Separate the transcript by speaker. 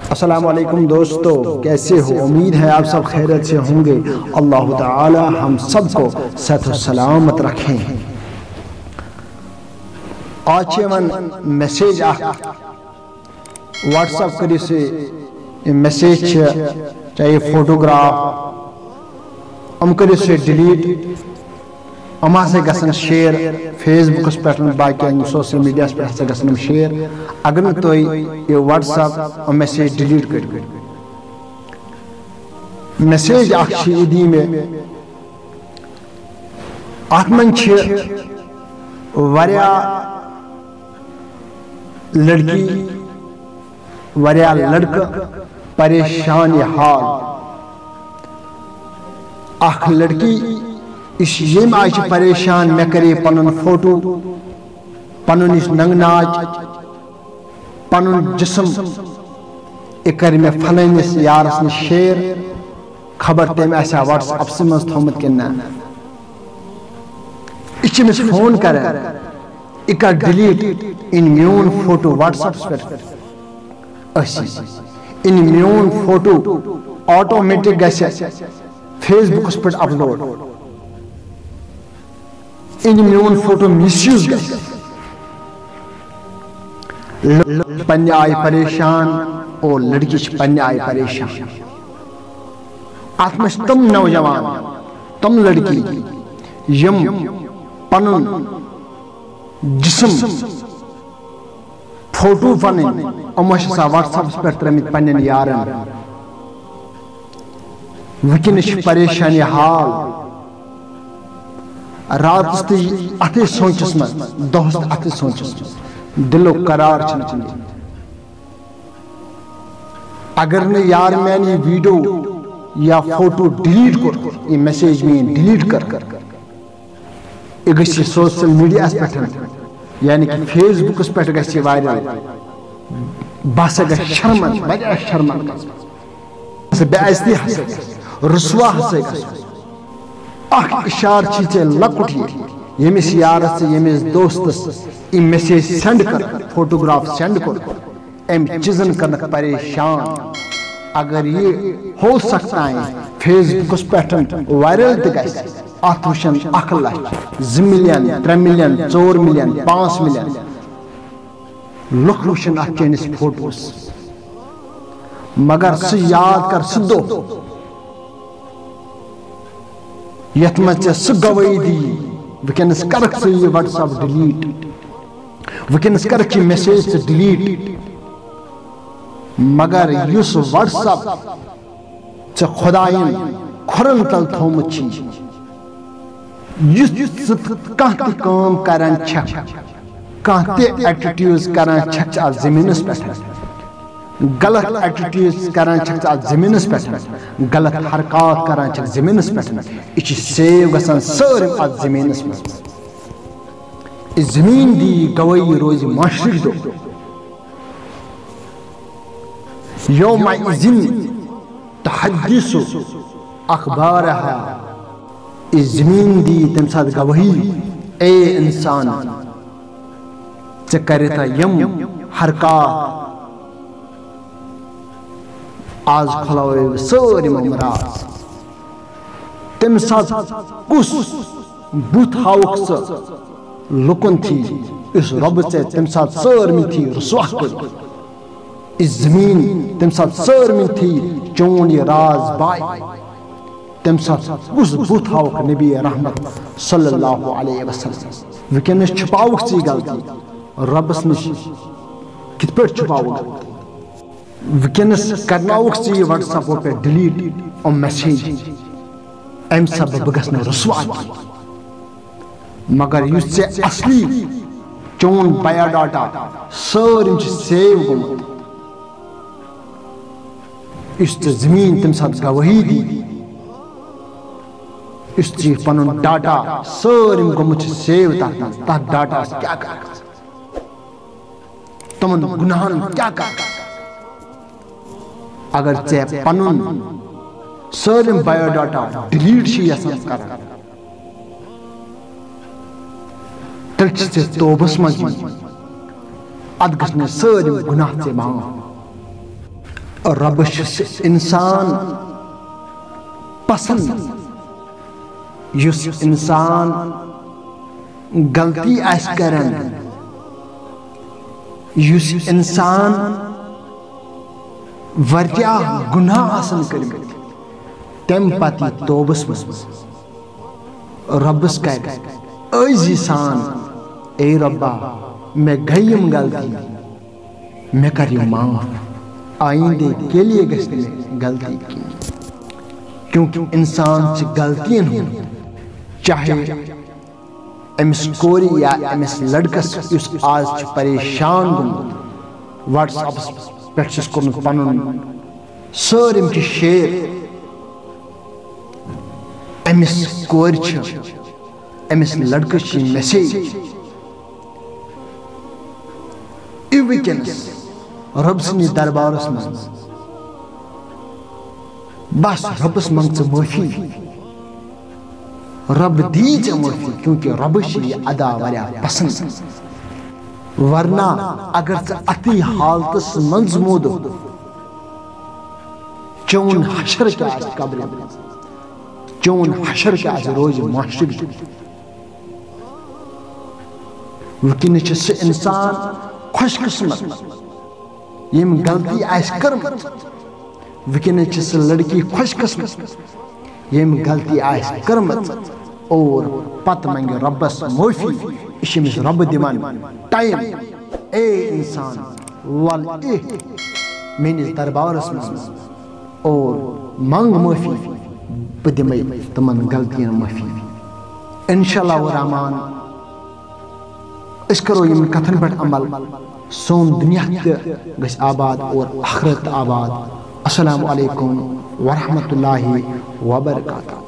Speaker 1: السلام علیکم دوستو، کیسے ہو؟ امید ہے آپ سب خیریت سے ہوں گے۔ اللہ تعالی ہم سب کو صحت و سلامت رکھیں۔ آج من میسیج واٹس ایپ کری سے میسیج چاہے فوٹوگراف ام کری سے ڈیلیٹ اما سے گسن شیئر فیس بکس پہ باقی سوشل میڈیا پہ گسن شیئر اگر تو یہ واٹس ایپ میسیج ڈیلیٹ کر میسیج دی میں ات من لڑکی وریا لڑکہ پریشان حال اخ لڑکی اس یم آج پریشان میں کرے پنن فوٹو پنن اس ننگ ناچ پنن جسم اکر میں فلنس یارس نے شیر خبر تم ایسا واٹس اپ سے مز تھومت کنا اچمس فون کر اکر ڈیلیٹ ان میون فوٹو واٹس اپ پر اسی ان میون فوٹو آٹومیٹک گسے فیس بک پر اپلوڈ ان میون فوٹو مسیوز گئے پنہ آئی پریشان اور لڑکی پنہ آئی پریشان اتمش تم نوجوان تم لڑکی یم پنن جسم فوٹو پنن امش سا واٹس ایپ پر ترمت پنن یارن وکنش پریشانی حال رات اتھے سوچس من دوست اتھے سوچس من دلو قرار چھن اگر نے یار میں نے ویڈیو یا فوٹو ڈیلیٹ کر یہ میسیج میں ڈیلیٹ کر یہ سوشل میڈیا پہ یعنی کہ فیس بکس پہ گھس وائرل بس گھس شرمن واریاہ شرمن بے عزتی ہسے رسوا ہسے اخ اشار چیزیں لکٹی یمس یارس یمس دوستس یہ میسیج سینڈ کر فوٹوگراف سینڈ کر ام چیزن کرنک پریشان اگر یہ ہو سکتا ہے فیس بکس پہ وائرل تہ ات وشن 1 لچھ 2 ملین 3 ملین 4 ملین 5 ملین لکھ وشن ات چینس فوٹوس مگر سہ یاد کر سہ دو یت مجھ سہ گواہی دی وکنس کرک سہ یہ واٹس ایپ ڈیلیٹ وکنس کرک یہ میسیج سے ڈیلیٹ مگر یس واٹس ایپ ژے خدائن کھرن تل تھومت چھی یس کانٛہہ تہِ کٲم کران چھکھ کانٛہہ تہِ ایٹیٹیوڈز کران چھکھ ات زمینس پٮ۪ٹھ غلط ایٹیٹیوڈز کران چھکھ ات زمینس پٮ۪ٹھ غلط حرکات کران چھکھ زمینس پٮ۪ٹھ یہ چھ سیو گژھان سٲرِم ات زمینس منٛز یہ زمین دی گواہی روزِ معاشرٕکۍ دۄہ یوم اذن تحدث اخبارها یہ زمین دی تم سات گواہی اے انسان ژے کرتا یم حرکات آز کھلاو سٲرِم راز تم سات کس بُتھ ہاوُکھ ژٕ لُکن تھی اس رب ژے تم سات سٲرمی تھی رسوا کٔرِتھ اس زمین تم سات سٲرمی تھی چون یہ راز بائی تم سات کس بُتھ ہاوُکھ نبی رحمت صلی اللہ علیہ وسلم وکنس چھپاوُکھ ژٕ یہِ غلطی ربس نش کت پٲٹھۍ چھپاوُکھ وکنس کرناوُکھ ژٕ یہِ واٹس ایپو پٮ۪ٹھ ڈیلیٹ ام میسیج ام سبب بہٕ گژھٕ نہٕ رسوا مگر یُس ژےٚ اصلی چون بایوڈاٹا سٲرِم چھِ سیو گوٚمُت یُس ژےٚ زمین تمہِ ساتہٕ گواہی دی اس چی پنن ڈاٹا سٲرِم گوٚمُت چھِ سیو تتھ ڈاٹاس کیٛاہ کر تمن گناہن کیٛاہ کر اگر ژےٚ پنن سٲرِم بایوڈاٹا ڈیلیٹ چھ یژھان کرن تیٚلہِ چھِ ژےٚ توبس منٛز ات گژھِ نہٕ سٲرِم گناہ ژےٚ معاف رب انسان پسند یس انسان غلطی آس کرن یس انسان ورجہ گناہ آسن کرمت تم پتہ توبس مز ربس کر عزی سان اے ربا میں گیم غلطی میں کر یہ معاف آئندے کے لیے گھس میں غلطی کی کیونکہ انسان سے غلطین ہوں چاہے امس کوری یا امس لڑکس اس آج پریشان گومت واٹس اپ پہ کورمت پنن سارم کی شیئر امس کور امس لڑکس میسیج ونکس رب سندس دربارس من بس ربس منگ معافی رب دی معافی کیونکہ رب یہ ادا واریاہ پسند ورنہ اگر اتی حالتس منز مود چون حشر کیا قبر چون حشر کیا روز معاشر ونکس سہ انسان خوش قسمت یم غلطی آس کرمت ونکس سہ لڑکی خوش قسمت یم غلطی آس کرمت اور پتہ منگ ربس معافی یہ رب دان ٹائم اے انسان ول میس دربارس من اور منگ معافی بہ دمے تمن غلطین معافی انشاءاللہ الرحمن اس کرو یم کتھن پہ عمل سون دنیا گھس آباد اور آخرت آباد السلام علیکم ورحمۃ اللہ وبرکاتہ